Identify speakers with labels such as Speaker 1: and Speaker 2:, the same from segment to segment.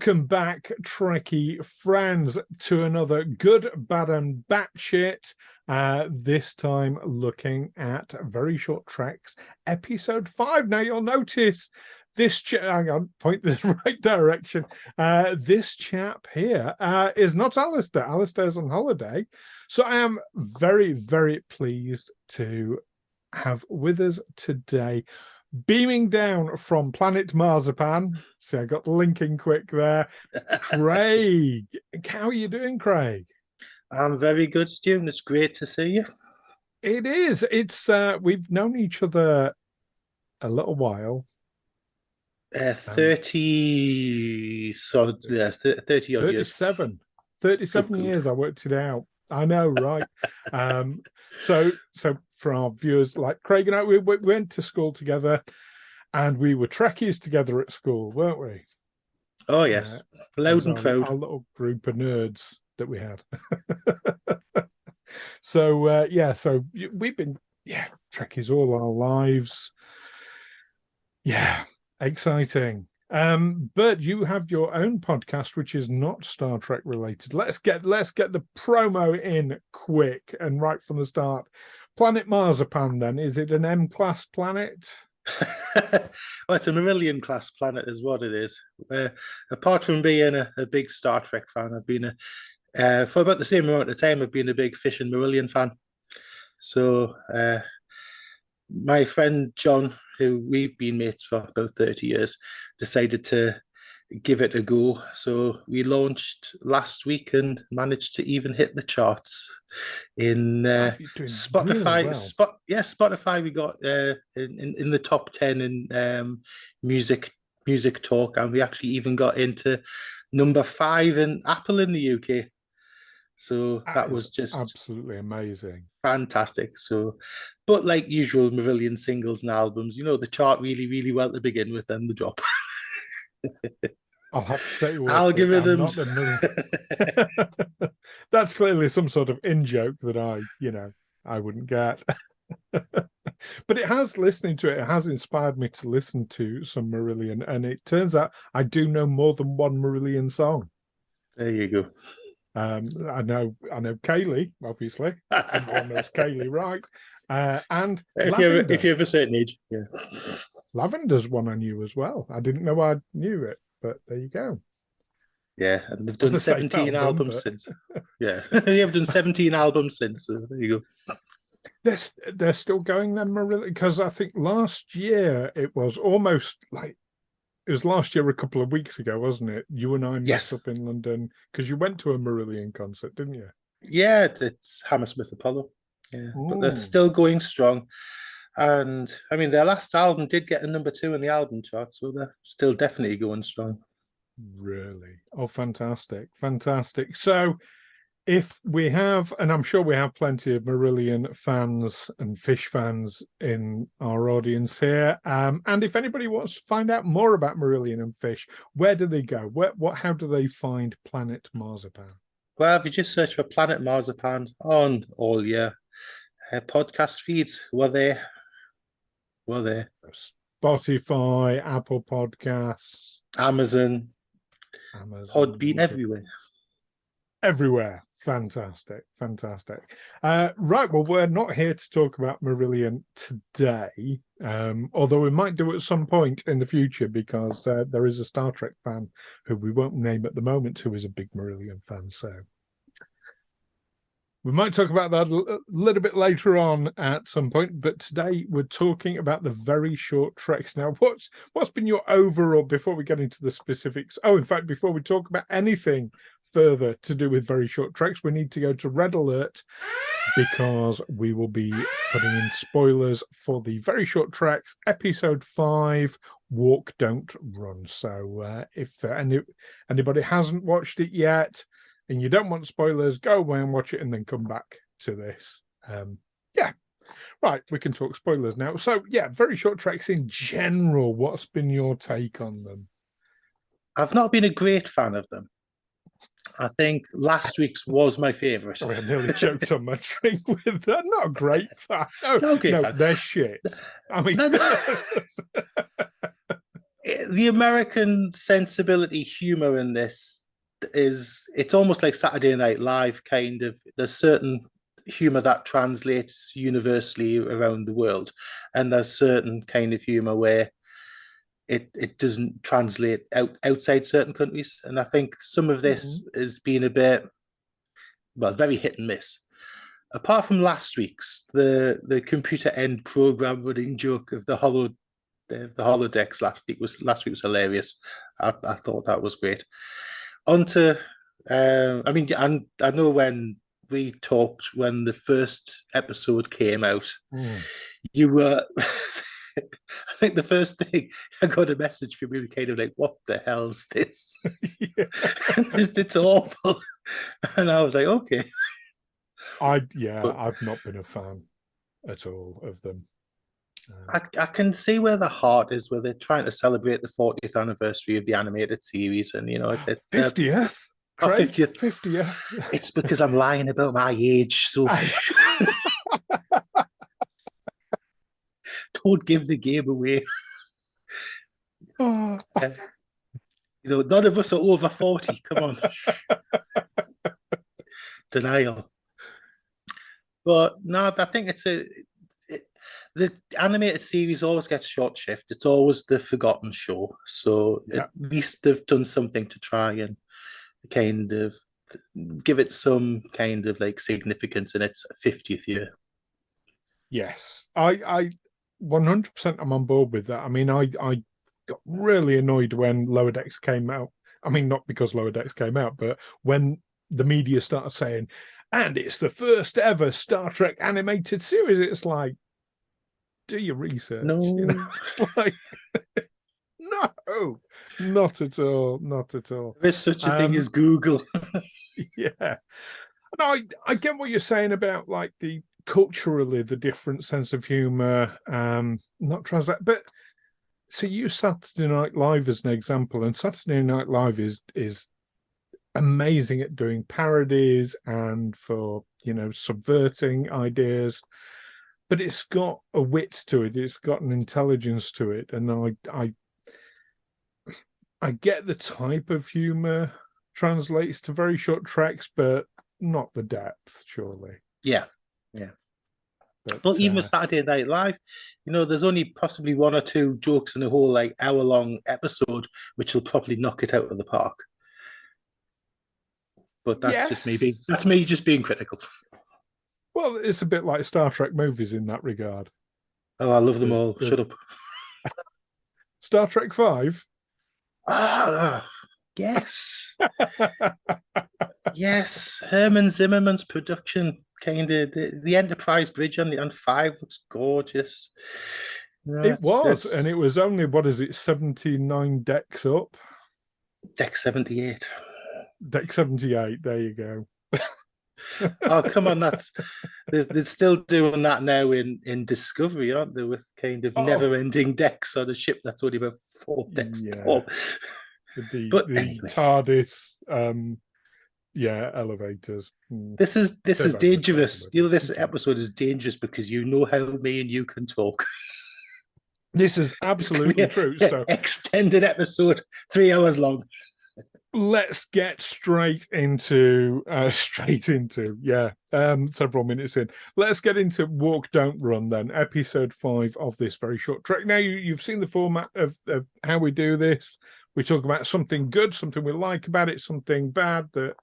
Speaker 1: Welcome back, Trekkie friends, to another Good, Bad and Batshit. This time looking at Very Short Treks, episode 5. Now you'll notice this hang on, point this right direction. This chap here is not Alistair. Alistair's on holiday. So I am very, very pleased to have with us today, beaming down from Planet Marzipan. See, I got the linking quick there. Craig. How are you doing, Craig?
Speaker 2: I'm very good, Stu. It's great to see you.
Speaker 1: It is. It's we've known each other a little while.
Speaker 2: 30 odd years.
Speaker 1: 37 years I worked it out. I know, right? So for our viewers, like Craig and I, we went to school together, and we were Trekkies together at school, weren't we?
Speaker 2: Oh yes, loud and proud.
Speaker 1: Our little group of nerds that we had. So we've been Trekkies all our lives. Yeah, exciting. But you have your own podcast, which is not Star Trek related. Let's get the promo in quick and right from the start. Planet Marzipan, then, is it an M-class planet?
Speaker 2: Well, it's a Marillion class planet, is what it is. Apart from being a big Star Trek fan, I've been for about the same amount of time, I've been a big Fish and Marillion fan. So my friend John, who we've been mates for about 30 years, decided to give it a go. So we launched last week and managed to even hit the charts in Spotify.
Speaker 1: Really well.
Speaker 2: Spotify. We got in the top 10 in music talk, and we actually even got into number 5 in Apple in the UK. So that was just
Speaker 1: absolutely amazing.
Speaker 2: Fantastic. So, but like usual Marillion singles and albums, the chart really, really well to begin with, then the drop.
Speaker 1: I'll have to say,
Speaker 2: I'll give it them.
Speaker 1: That's clearly some sort of in-joke that I wouldn't get. But it has, listening to it has inspired me to listen to some Marillion, and it turns out I do know more than one Marillion song.
Speaker 2: There you go.
Speaker 1: I know Kaylee, obviously. Everyone knows Kaylee, right? And
Speaker 2: if you're of a certain age, yeah.
Speaker 1: Lavender's one I knew as well. I didn't know I knew it, but there you go.
Speaker 2: Yeah, and they've done 17 albums since. Yeah, they've done 17 albums since. So there you go.
Speaker 1: They're still going then, Marillion, because I think last year it was almost like. It was last year, a couple of weeks ago, wasn't it? You and I met up in London because you went to a Marillion concert, didn't you?
Speaker 2: Yeah, it's Hammersmith Apollo. Yeah, but they're still going strong. And I mean, their last album did get a number 2 in the album chart, so they're still definitely going strong.
Speaker 1: Really? Oh, fantastic. Fantastic. So if we have, and I'm sure we have plenty of Marillion fans and Fish fans in our audience here, and if anybody wants to find out more about Marillion and Fish, where do they go? How do they find Planet Marzipan?
Speaker 2: Well, if you just search for Planet Marzipan on all your podcast feeds, we're there.
Speaker 1: Spotify, Apple Podcasts,
Speaker 2: Amazon, Podbean, everywhere.
Speaker 1: Fantastic. Right, well, we're not here to talk about Marillion today, although we might do at some point in the future, because there is a Star Trek fan who we won't name at the moment who is a big Marillion fan, so we might talk about that a little bit later on at some point, but today we're talking about the Very Short Treks. Now, what's been your overall, before we get into the specifics? Oh, in fact, before we talk about anything further to do with Very Short Treks, we need to go to Red Alert, because we will be putting in spoilers for the Very Short Treks, episode 5, Walk, Don't Run. So if anybody hasn't watched it yet, and you don't want spoilers, go away and watch it and then come back to this. Right, we can talk spoilers now. So, Very Short Treks in general, what's been your take on them?
Speaker 2: I've not been a great fan of them. I think last week's was my favourite.
Speaker 1: I nearly choked on my drink with that. Not a great fan. No,
Speaker 2: fan.
Speaker 1: They're shit. I mean...
Speaker 2: The American sensibility humor in this it's almost like Saturday Night Live kind of. There's certain humor that translates universally around the world, and there's certain kind of humor where it doesn't translate outside certain countries. And I think some of this has been a bit, well, very hit and miss. Apart from last week's, the computer end program running joke of the holodecks last week was hilarious. I thought that was great. On to, I mean, I know when we talked when the first episode came out, you were. I think the first thing I got a message from you kind of like, "What the hell's this? It's awful," and I was like, "Okay."
Speaker 1: I've not been a fan at all of them.
Speaker 2: I can see where the heart is, where they're trying to celebrate the 40th anniversary of the animated series, and
Speaker 1: 50th.
Speaker 2: Oh, 50th.
Speaker 1: 50th.
Speaker 2: It's because I'm lying about my age, so don't give the game away.
Speaker 1: Oh.
Speaker 2: None of us are over 40. Come on. Denial. But no, I think the animated series always gets short shift. It's always the forgotten show. So at least they've done something to try and kind of give it some kind of like significance in its 50th year.
Speaker 1: Yes, I 100% am on board with that. I mean, I got really annoyed when Lower Decks came out. I mean, not because Lower Decks came out, but when the media started saying, and it's the first ever Star Trek animated series, it's like, do your research.
Speaker 2: No.
Speaker 1: It's like, no, not at all. Not at all.
Speaker 2: There's such a thing as Google.
Speaker 1: Yeah. No, I get what you're saying about like culturally the different sense of humor, not translate, but so you Saturday Night Live as an example, and Saturday Night Live is amazing at doing parodies and for subverting ideas, but it's got a wit to it, it's got an intelligence to it, and I get the type of humor translates to very short tracks, but not the depth, surely.
Speaker 2: Yeah. But even with Saturday Night Live, there's only possibly one or two jokes in a whole like hour-long episode, which will probably knock it out of the park. But that's me just being critical.
Speaker 1: Well, it's a bit like Star Trek movies in that regard.
Speaker 2: Oh, I love them all. Shut up.
Speaker 1: Star Trek 5?
Speaker 2: Yes. Yes. Herman Zimmerman's production, kind of the Enterprise bridge on 5 looks gorgeous.
Speaker 1: It was only, 79 decks up?
Speaker 2: Deck 78.
Speaker 1: Deck 78, there you go.
Speaker 2: Oh, come on, they're still doing that now in Discovery, aren't they? With kind of never-ending decks on a ship that's only about 4 decks tall.
Speaker 1: The anyway. TARDIS, elevators.
Speaker 2: This is dangerous. This episode is dangerous because you know how me and you can talk.
Speaker 1: This is absolutely true. So
Speaker 2: extended episode, 3 hours long.
Speaker 1: Let's get straight into several minutes in. Let's get into Walk Don't Run then, episode 5 of this very short trek. Now you've seen the format of how we do this. We talk about something good, something we like about it, something bad that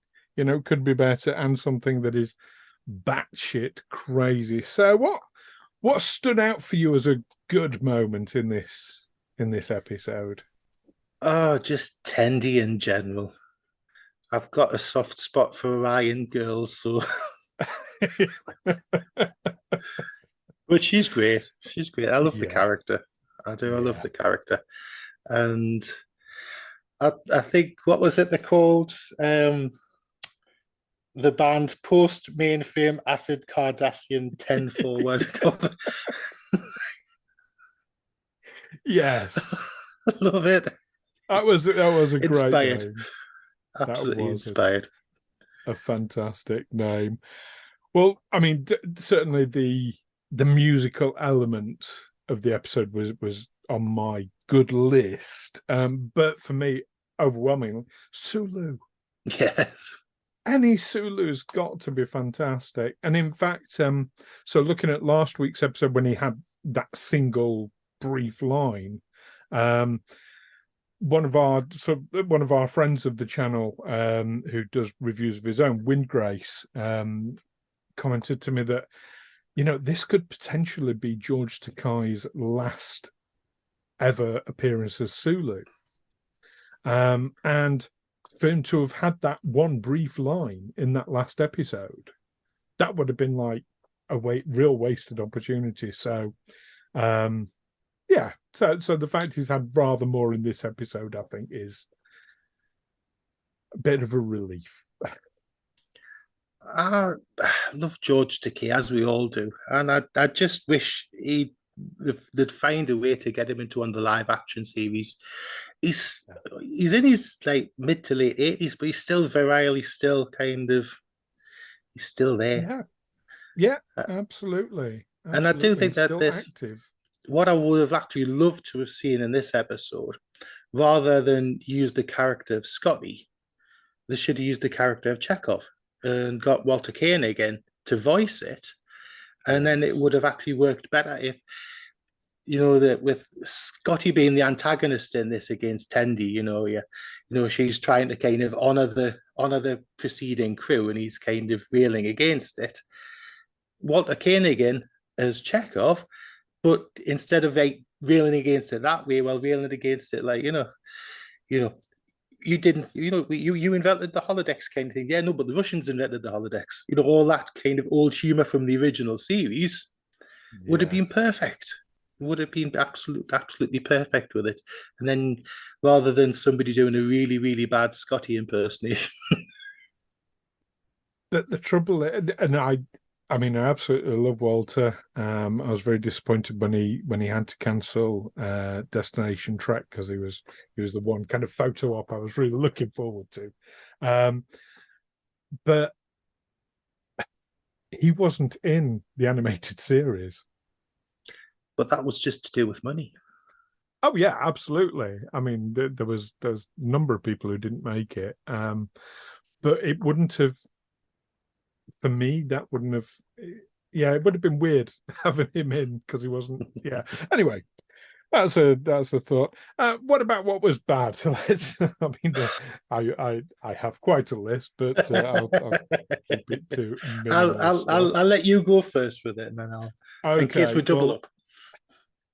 Speaker 1: could be better, and something that is batshit crazy. So what stood out for you as a good moment in this episode?
Speaker 2: Oh, just Tendi in general. I've got a soft spot for Orion girls, so. But she's great. She's great. I love the character. I do. I love the character, and I think what was it they called? The band post mainframe acid Cardassian 10 forward.
Speaker 1: Yes,
Speaker 2: I love it.
Speaker 1: That was a great
Speaker 2: inspired.
Speaker 1: Name.
Speaker 2: Absolutely inspired.
Speaker 1: A fantastic name. Well, I mean, certainly the musical element of the episode was on my good list. But for me, overwhelmingly, Sulu.
Speaker 2: Yes.
Speaker 1: Any Sulu's got to be fantastic. And in fact, so looking at last week's episode when he had that single brief line, one of our friends of the channel, who does reviews of his own, Windgrace, commented to me that, this could potentially be George Takei's last ever appearance as Sulu. And for him to have had that one brief line in that last episode, that would have been like a real wasted opportunity. So, yeah. So the fact he's had rather more in this episode, I think, is a bit of a relief.
Speaker 2: I love George Takei, as we all do, and I just wish they'd find a way to get him into one of the live action series. He's in his like mid to late 80s, but he's still virile. He's still there.
Speaker 1: Yeah, absolutely.
Speaker 2: And I do think that this
Speaker 1: active.
Speaker 2: What I would have actually loved to have seen in this episode, rather than use the character of Scotty, they should have used the character of Chekhov and got Walter Koenig in to voice it. And then it would have actually worked better if, that with Scotty being the antagonist in this against Tendi, she's trying to kind of honor the preceding crew, and he's kind of railing against it. Walter Koenig in as Chekhov, but instead of like railing against it that way, railing against it like, you didn't, you invented the holodecks kind of thing. Yeah, no, but the Russians invented the holodecks. All that kind of old humor from the original series would have been perfect. Would have been absolutely perfect with it. And then rather than somebody doing a really, really bad Scotty impersonation.
Speaker 1: The trouble, and I absolutely love Walter. I was very disappointed when he had to cancel Destination Trek, because he was the one kind of photo op I was really looking forward to. But he wasn't in the animated series.
Speaker 2: But that was just to do with money.
Speaker 1: Oh yeah, absolutely. I mean, there's a number of people who didn't make it, but it wouldn't have. For me, that wouldn't have. Yeah, it would have been weird having him in because he wasn't. Yeah. Anyway, that's a thought. What about what was bad? I have quite a list, but I'll keep it to.
Speaker 2: I'll let you go first with it, and then in case we double up.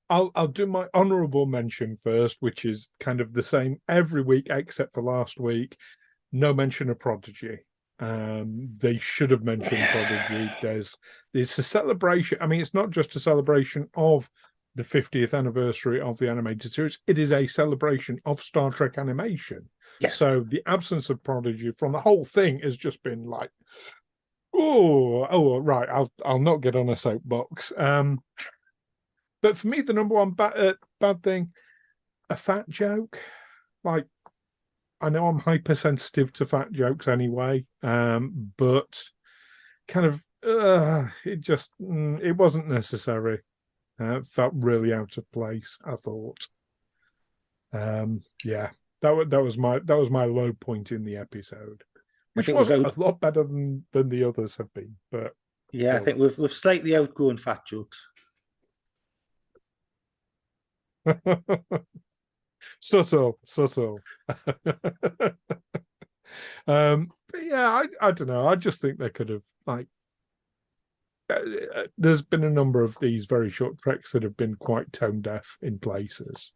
Speaker 1: I'll do my honourable mention first, which is kind of the same every week except for last week. No mention of Prodigy. They should have mentioned Prodigy. There's a celebration. I mean, it's not just a celebration of the 50th anniversary of the animated series. It is a celebration of Star Trek animation.
Speaker 2: Yeah.
Speaker 1: So the absence of Prodigy from the whole thing has just been like, oh, right. I'll not get on a soapbox. But for me, the number one bad thing, a fat joke. Like, I know I'm hypersensitive to fat jokes anyway, but kind of it wasn't necessary. It felt really out of place, I thought. Yeah, that was my low point in the episode, which was a lot better than the others have been. But
Speaker 2: yeah, I think we've slightly outgrown fat jokes.
Speaker 1: subtle. But yeah, I don't know. I just think they could have there's been a number of these very short treks that have been quite tone deaf in places,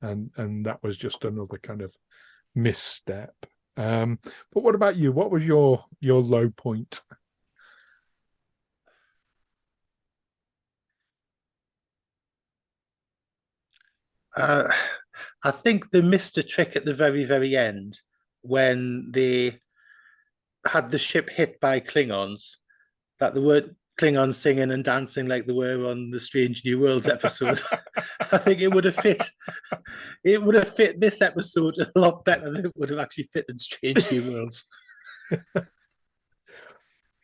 Speaker 1: and that was just another kind of misstep. But what about you? What was your low point?
Speaker 2: I think they missed a trick at the very, very end when they had the ship hit by Klingons, that there were Klingons singing and dancing like they were on the Strange New Worlds episode. I think it would have fit. It would have fit this episode a lot better than it would have actually fit in Strange New Worlds.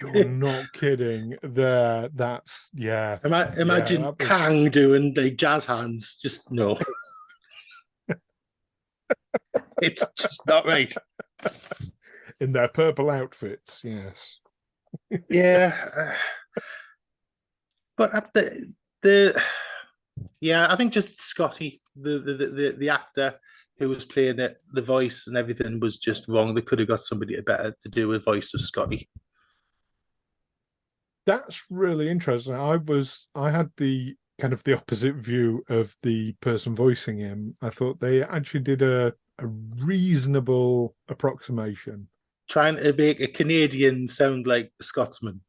Speaker 1: You're not kidding. There, that's yeah.
Speaker 2: Imagine
Speaker 1: that was...
Speaker 2: Kang doing like jazz hands. Just no. It's just not right.
Speaker 1: In their purple outfits, yes.
Speaker 2: Yeah. But I think just Scotty, the actor who was playing it, the voice and everything was just wrong. They could have got somebody better to do a voice of Scotty.
Speaker 1: That's really interesting. I had the kind of the opposite view of the person voicing him. I thought they actually did a reasonable approximation.
Speaker 2: Trying to make a Canadian sound like a Scotsman.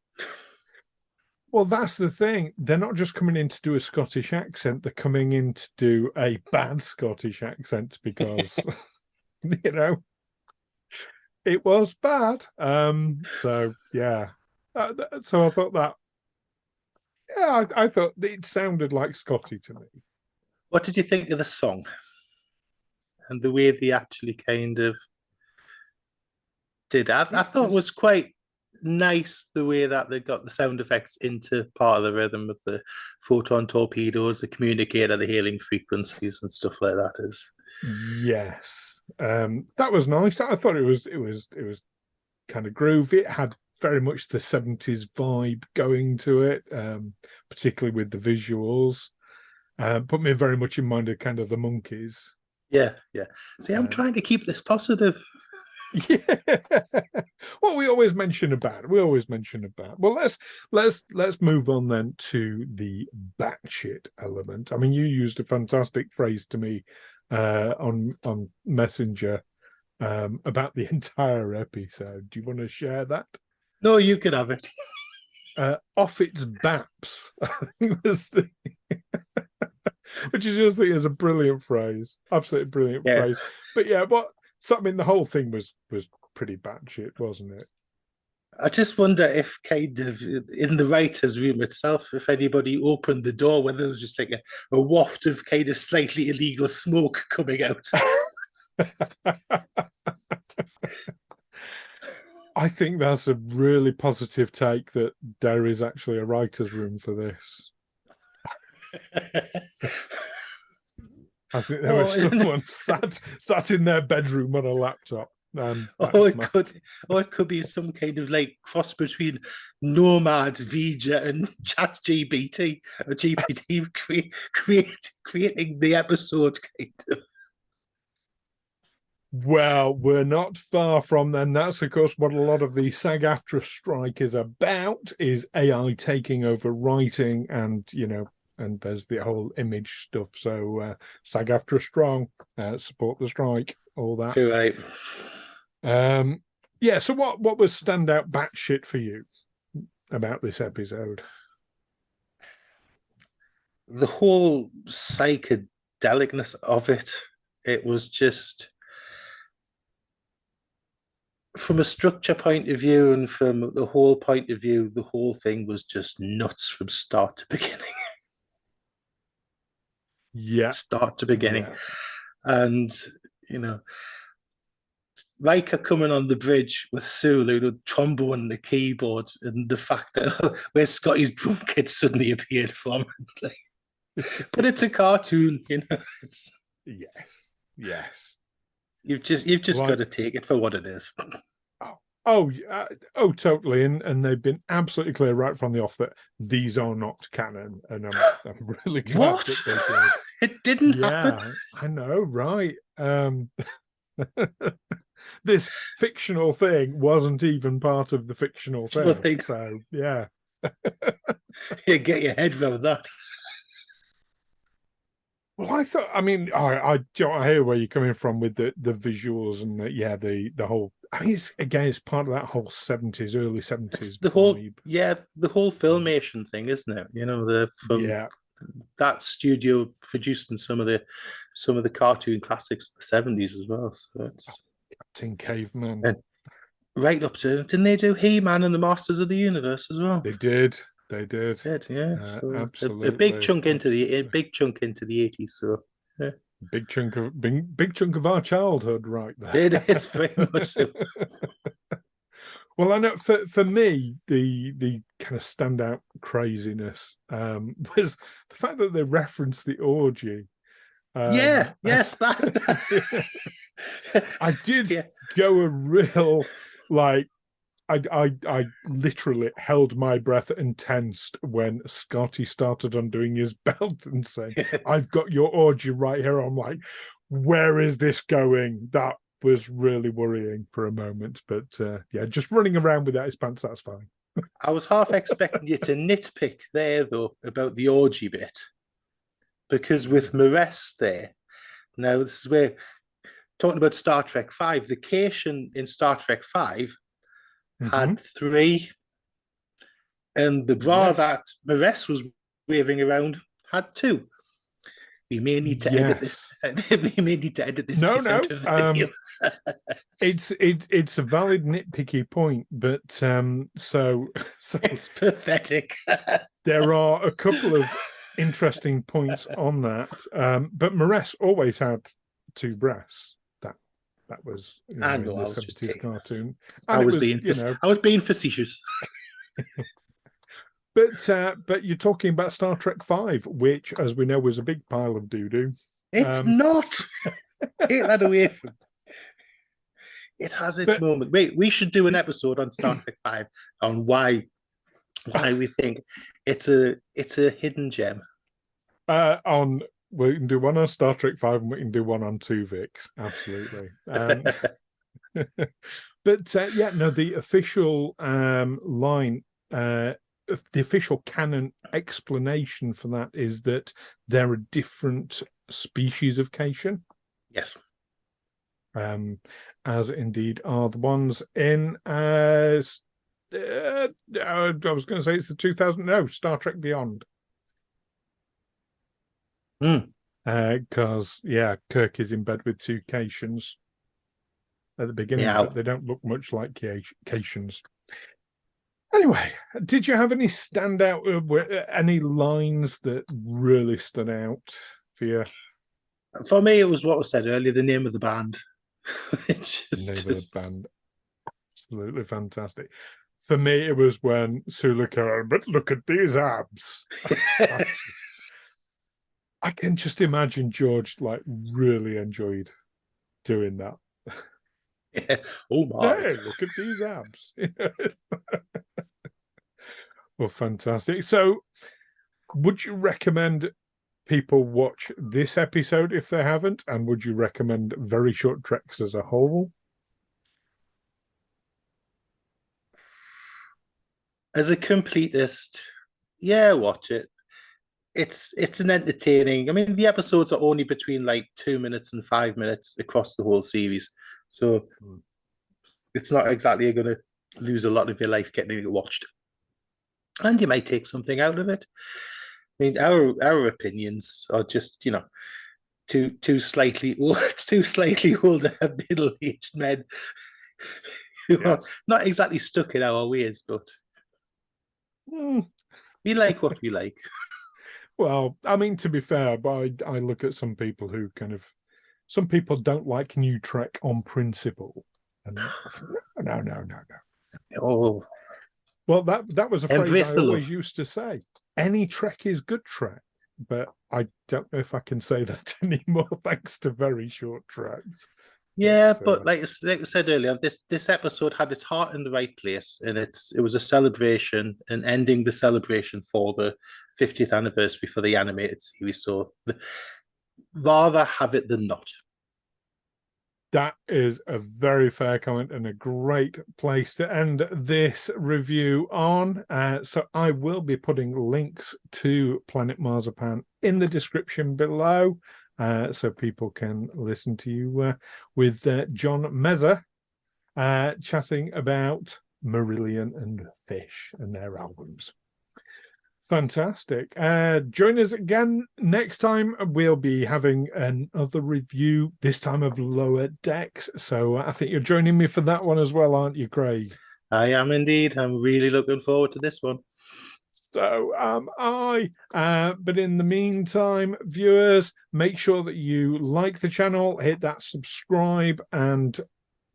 Speaker 1: Well, that's the thing. They're not just coming in to do a Scottish accent, they're coming in to do a bad Scottish accent because, you know, it was bad. So, yeah. So I thought that, yeah, I thought it sounded like Scotty to me.
Speaker 2: What did you think of the song? And the way they actually kind of did. I thought it was quite nice the way that they got the sound effects into part of the rhythm of the photon torpedoes, the communicator, the hailing frequencies and stuff like that is.
Speaker 1: Yes. That was nice. I thought it was kind of groovy. It had very much the 70s vibe going to it, particularly with the visuals. Put me very much in mind of kind of the Monkeys.
Speaker 2: Yeah. See, I'm trying to keep this positive.
Speaker 1: Yeah. Well, we always mention about. Well, let's move on then to the batshit element. I mean, you used a fantastic phrase to me on Messenger about the entire episode. Do you want to share that?
Speaker 2: No, you can have it.
Speaker 1: Off its baps, I think was the which I just think is a brilliant phrase. Absolutely brilliant phrase. But yeah, I mean, the whole thing was pretty batshit, wasn't it?
Speaker 2: I just wonder if kind of in the writer's room itself, if anybody opened the door, whether it was just like a waft of kind of slightly illegal smoke coming out.
Speaker 1: I think that's a really positive take that there is actually a writer's room for this. I think there was someone sat in their bedroom on a laptop.
Speaker 2: It could be some kind of like cross between Nomad, Vija, and ChatGPT, or GPT creating the episode kind of.
Speaker 1: Well, we're not far from then. That's, of course, what a lot of the SAG-AFTRA strike is about, is AI taking over writing and, and there's the whole image stuff. So SAG-AFTRA strong, support the strike, all that.
Speaker 2: Too right.
Speaker 1: Yeah, so what was standout batshit for you about this episode?
Speaker 2: The whole psychedelicness of it. It was just, from a structure point of view and from the whole point of view, the whole thing was just nuts from start to beginning.
Speaker 1: Yeah.
Speaker 2: Start to beginning. Yeah. And, Riker coming on the bridge with Sulu, the trombone and the keyboard, and the fact that where Scotty's drum kit suddenly appeared from. But it's a cartoon, It's...
Speaker 1: Yes.
Speaker 2: You've just got to take it for what it is.
Speaker 1: Oh, totally. And they've been absolutely clear right from the off that these are not canon. And I'm really glad
Speaker 2: what?
Speaker 1: That they did.
Speaker 2: It didn't happen.
Speaker 1: I know, right? This fictional thing wasn't even part of the fictional thing. So, yeah.
Speaker 2: You get your head around that.
Speaker 1: Well, I hear where you're coming from with the visuals and the whole. I mean, it's part of that whole 70s, early 70s.
Speaker 2: It's the whole filmation thing, isn't it? That studio producing some of the cartoon classics of the 70s as well. So it's
Speaker 1: Captain Caveman.
Speaker 2: And right up to, didn't they do He-Man and the Masters of the Universe as well?
Speaker 1: They did.
Speaker 2: Yeah. So
Speaker 1: absolutely.
Speaker 2: A big chunk into the 80s. So yeah.
Speaker 1: Big chunk of our childhood, right there.
Speaker 2: It is very much so.
Speaker 1: Well, I know for me, the kind of standout craziness was the fact that they referenced the orgy.
Speaker 2: Yes, that.
Speaker 1: I did
Speaker 2: Yeah.
Speaker 1: go a real like I literally held my breath and tensed when Scotty started undoing his belt and saying, "I've got your orgy right here." I'm like, where is this going? That was really worrying for a moment, but yeah, just running around without his pants, that's fine.
Speaker 2: I was half expecting you to nitpick there, though, about the orgy bit, because with Mares there, now this is where talking about Star Trek Five, the Cation in Star Trek Five had three, and the bra that Mares was waving around had two. We may need to edit this. We may need to edit this
Speaker 1: No,
Speaker 2: piece out of the video.
Speaker 1: It's a valid nitpicky point, but so
Speaker 2: it's pathetic.
Speaker 1: There are a couple of interesting points on that. But Mares always had two breasts. That was
Speaker 2: I
Speaker 1: in
Speaker 2: know,
Speaker 1: the
Speaker 2: I was just
Speaker 1: 70s cartoon.
Speaker 2: And I was being facetious.
Speaker 1: But you're talking about Star Trek V, which, as we know, was a big pile of doo-doo.
Speaker 2: It's not. Take that away from. It has its moment. Wait, we should do an episode on Star Trek V on why we think it's a hidden gem.
Speaker 1: We can do one on Star Trek V and we can do one on Tuvix. Absolutely. But yeah, no, the official line, the official canon explanation for that is that there are different species of Cation.
Speaker 2: Yes.
Speaker 1: As indeed are the ones in I was going to say it's the Star Trek Beyond. Because Kirk is in bed with two Cations at the beginning, but they don't look much like Cations. Anyway, did you have any standout, any lines that really stood out for you?
Speaker 2: For me, it was what was said earlier, the name of the band.
Speaker 1: The band, absolutely fantastic. For me, it was when Sulu, but look at these abs. I can just imagine George really enjoyed doing that.
Speaker 2: Yeah. Oh my!
Speaker 1: Hey, look at these abs. Well, fantastic. So, would you recommend people watch this episode if they haven't? And would you recommend Very Short Treks as a whole?
Speaker 2: As a completist, yeah, watch it. It's an entertaining. I mean, the episodes are only between 2 minutes and 5 minutes across the whole series, so it's not exactly going to lose a lot of your life getting it watched, and you might take something out of it. I mean, our opinions are just two slightly older middle-aged men who are not exactly stuck in our ways, but we like what we like.
Speaker 1: Well, I mean, to be fair, but I look at some people who some people don't like New Trek on principle. And no.
Speaker 2: Oh,
Speaker 1: well, that was a phrase I always used to say. Any Trek is good Trek, but I don't know if I can say that anymore thanks to Very Short Treks.
Speaker 2: Yeah, but like I said earlier, this episode had its heart in the right place, and it was a celebration and ending the celebration for the 50th anniversary for the animated series. So rather have it than not.
Speaker 1: That is a very fair comment and a great place to end this review on. So I will be putting links to Planet Marzipan in the description below. So people can listen to you with John Mezza chatting about Marillion and Fish and their albums. Fantastic. Join us again next time. We'll be having another review, this time of Lower Decks. So I think you're joining me for that one as well, aren't you, Craig?
Speaker 2: I am indeed. I'm really looking forward to this one.
Speaker 1: So I. But in the meantime, viewers, make sure that you like the channel, hit that subscribe and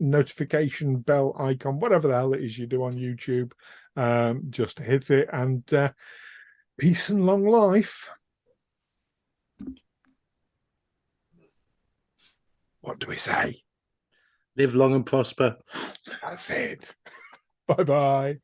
Speaker 1: notification bell icon, whatever the hell it is you do on YouTube. Just hit it, and peace and long life. What do we say?
Speaker 2: Live long and prosper.
Speaker 1: That's it. Bye-bye.